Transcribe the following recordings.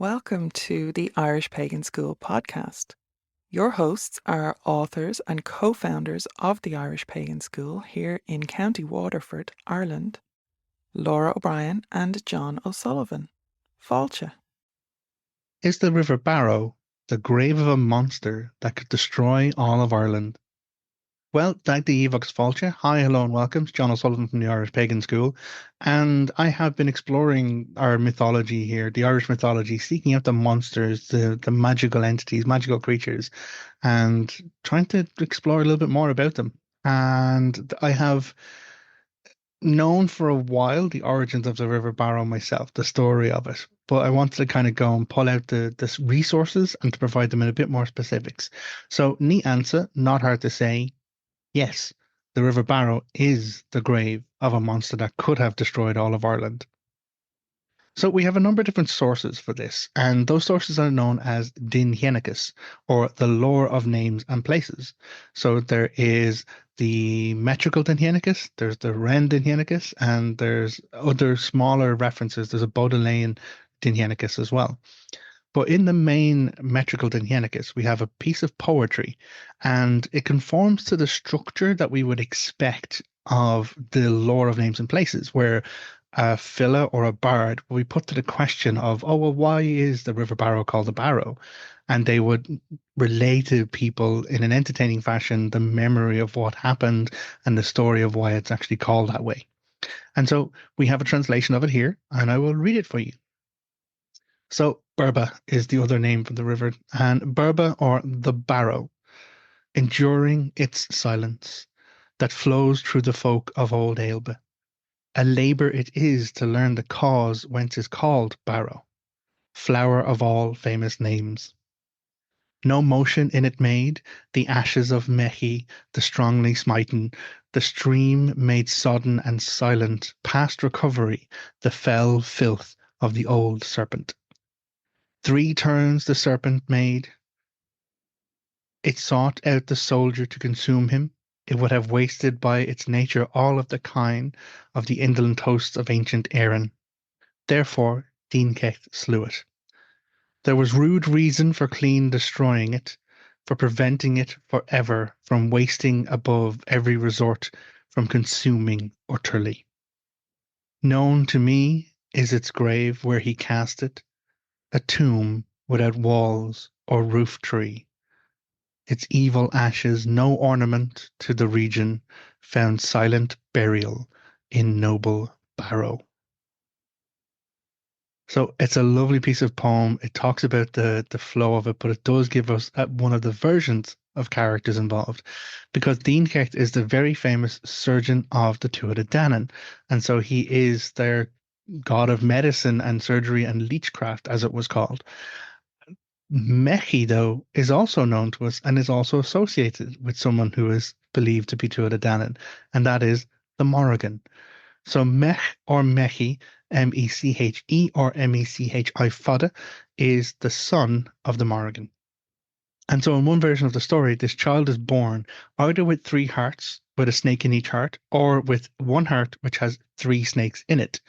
Welcome to the Irish Pagan School podcast. Your hosts are authors and co-founders of the Irish Pagan School here in County Waterford, Ireland, Laura O'Brien and Jon O'Sullivan. Fáilte. Is the River Barrow the grave of a monster that could destroy all of Ireland? Well, Dagda Evox Fáilte. Hi, hello, and welcome. It's Jon O'Sullivan from the Irish Pagan School. And I have been exploring our mythology here, the Irish mythology, seeking out the monsters, the magical entities, magical creatures, and trying to explore a little bit more about them. And I have known for a while the origins of the River Barrow myself, the story of it. But I wanted to kind of go and pull out the resources and to provide them in a bit more specifics. So, neat answer, not hard to say. Yes, the River Barrow is the grave of a monster that could have destroyed all of Ireland. So we have a number of different sources for this, and those sources are known as Dinhénicus, or the lore of names and places. So there is the metrical Dinhénicus, there's the Ren Dinhénicus, and there's other smaller references. There's a Baudelaire Dinhénicus as well. But in the main metrical Dinhénicus, we have a piece of poetry, and it conforms to the structure that we would expect of the lore of names and places, where a filler or a bard will be put to the question of, oh, well, why is the River Barrow called the Barrow? And they would relay to people in an entertaining fashion the memory of what happened and the story of why it's actually called that way. And so we have a translation of it here, and I will read it for you. So Berba is the other name for the river, and Berba, or the Barrow, enduring its silence that flows through the folk of old Ailbe. A labour it is to learn the cause whence is called Barrow, flower of all famous names. No motion in it made, the ashes of Mechi, the strongly smitten, the stream made sodden and silent, past recovery, the fell filth of the old serpent. 3 turns the serpent made. It sought out the soldier to consume him. It would have wasted by its nature all of the kine of the indolent hosts of ancient Erin. Therefore Dincecht slew it. There was rude reason for clean destroying it, for preventing it for ever from wasting above every resort, from consuming utterly. Known to me is its grave where he cast it, a tomb without walls or roof tree. Its evil ashes no ornament to the region, found silent burial in noble Barrow. So it's a lovely piece of poem. It talks about the flow of it, but it does give us one of the versions of characters involved, because Dincecht is the very famous surgeon of the Tuatha Dé Danann, and so he is their god of medicine and surgery and leechcraft, as it was called. Mechi, though, is also known to us and is also associated with someone who is believed to be Tuatha Dé Danann, and that is the Morrigan. So Mech or Mechi, Meche or Mechi Fada, is the son of the Morrigan. And so in one version of the story, this child is born either with 3 hearts, with a snake in each heart, or with 1 heart which has 3 snakes in it.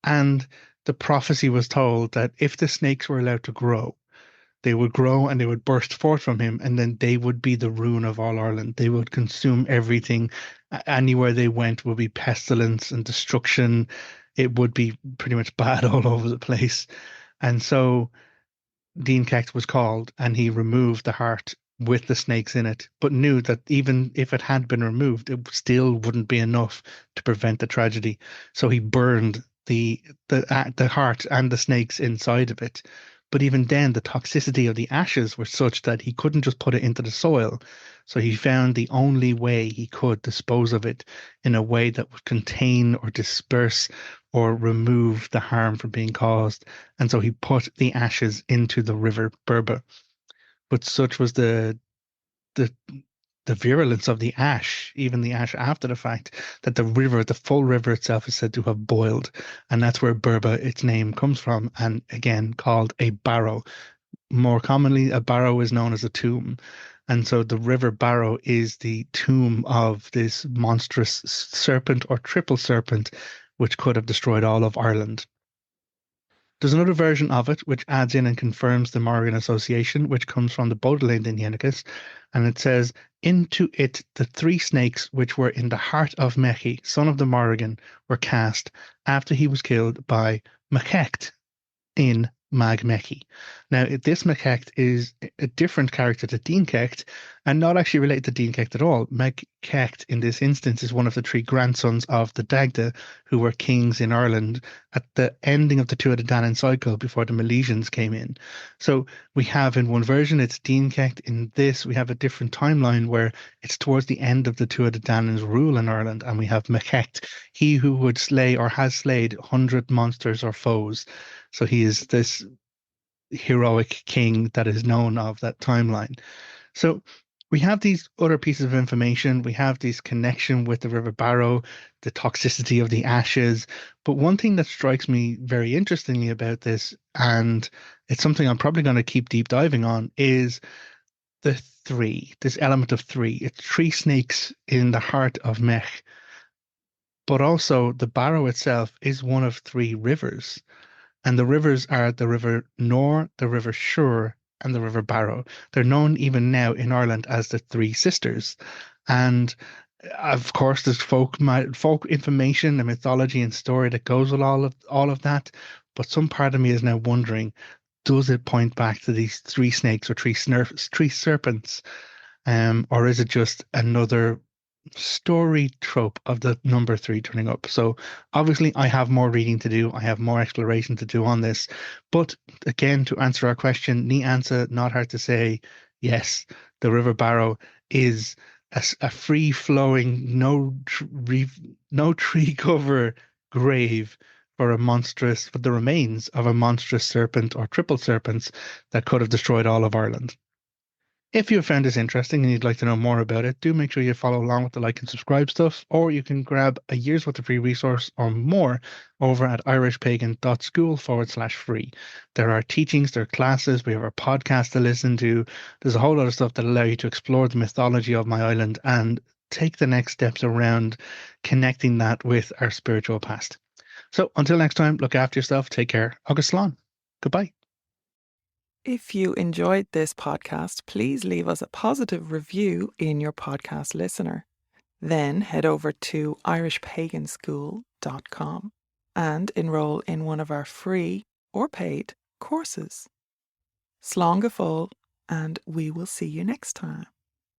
And the prophecy was told that if the snakes were allowed to grow, they would grow and they would burst forth from him, and then they would be the ruin of all Ireland. They would consume everything. Anywhere they went would be pestilence and destruction. It would be pretty much bad all over the place. And so Dincecht was called, and he removed the heart with the snakes in it, but knew that even if it had been removed, it still wouldn't be enough to prevent the tragedy. So he burned the heart and the snakes inside of it. But even then, the toxicity of the ashes were such that he couldn't just put it into the soil. So he found the only way he could dispose of it in a way that would contain or disperse or remove the harm from being caused. And so he put the ashes into the river Berba. But such was the the virulence of the ash, even the ash after the fact, that the river, the full river itself, is said to have boiled, and that's where Berba, its name, comes from, and again called a barrow. More commonly, a barrow is known as a tomb, and so the River Barrow is the tomb of this monstrous serpent or triple serpent, which could have destroyed all of Ireland. There's another version of it which adds in and confirms the Morrigan association, which comes from the Baudelaire Indianicus, and it says, "Into it the three snakes which were in the heart of Mechi, son of the Morrigan, were cast after he was killed by Machecht in Mag Mechi." Now, this Machecht is a different character to Dean Kecht and not actually related to Dean Kecht at all. Mag Kecht, in this instance, is one of the three grandsons of the Dagda, who were kings in Ireland at the ending of the Tuatha Dé Danann cycle before the Milesians came in. So we have in one version, it's Dean Kecht. In this, we have a different timeline where it's towards the end of the Tuatha Dé Danann's rule in Ireland, and we have Machecht, he who would slay or has slayed 100 monsters or foes. So he is this heroic king that is known of that timeline. So we have these other pieces of information. We have this connection with the River Barrow, the toxicity of the ashes. But one thing that strikes me very interestingly about this, and it's something I'm probably going to keep deep diving on, is the three, this element of three. It's three snakes in the heart of Mech, but also the Barrow itself is one of three rivers. And the rivers are the River Nor, the River Suir, and the River Barrow. They're known even now in Ireland as the Three Sisters. And of course, there's folk information and mythology and story that goes with all of that. But some part of me is now wondering, does it point back to these three snakes or three serpents? Or is it just another story trope of the number three turning up? So obviously I have more reading to do. I have more exploration to do on this. But again, to answer our question, neat answer, not hard to say. Yes, the River Barrow is a free flowing, no tree cover grave for the remains of a monstrous serpent or triple serpents that could have destroyed all of Ireland. If you have found this interesting and you'd like to know more about it, do make sure you follow along with the like and subscribe stuff, or you can grab a year's worth of free resource or more over at irishpagan.school/free. There are teachings, there are classes, we have our podcast to listen to. There's a whole lot of stuff that allow you to explore the mythology of my island and take the next steps around connecting that with our spiritual past. So until next time, look after yourself, take care. Agus Slán. Goodbye. If you enjoyed this podcast, please leave us a positive review in your podcast listener. Then head over to irishpaganschool.com and enroll in one of our free or paid courses. Slán go fóill, and we will see you next time.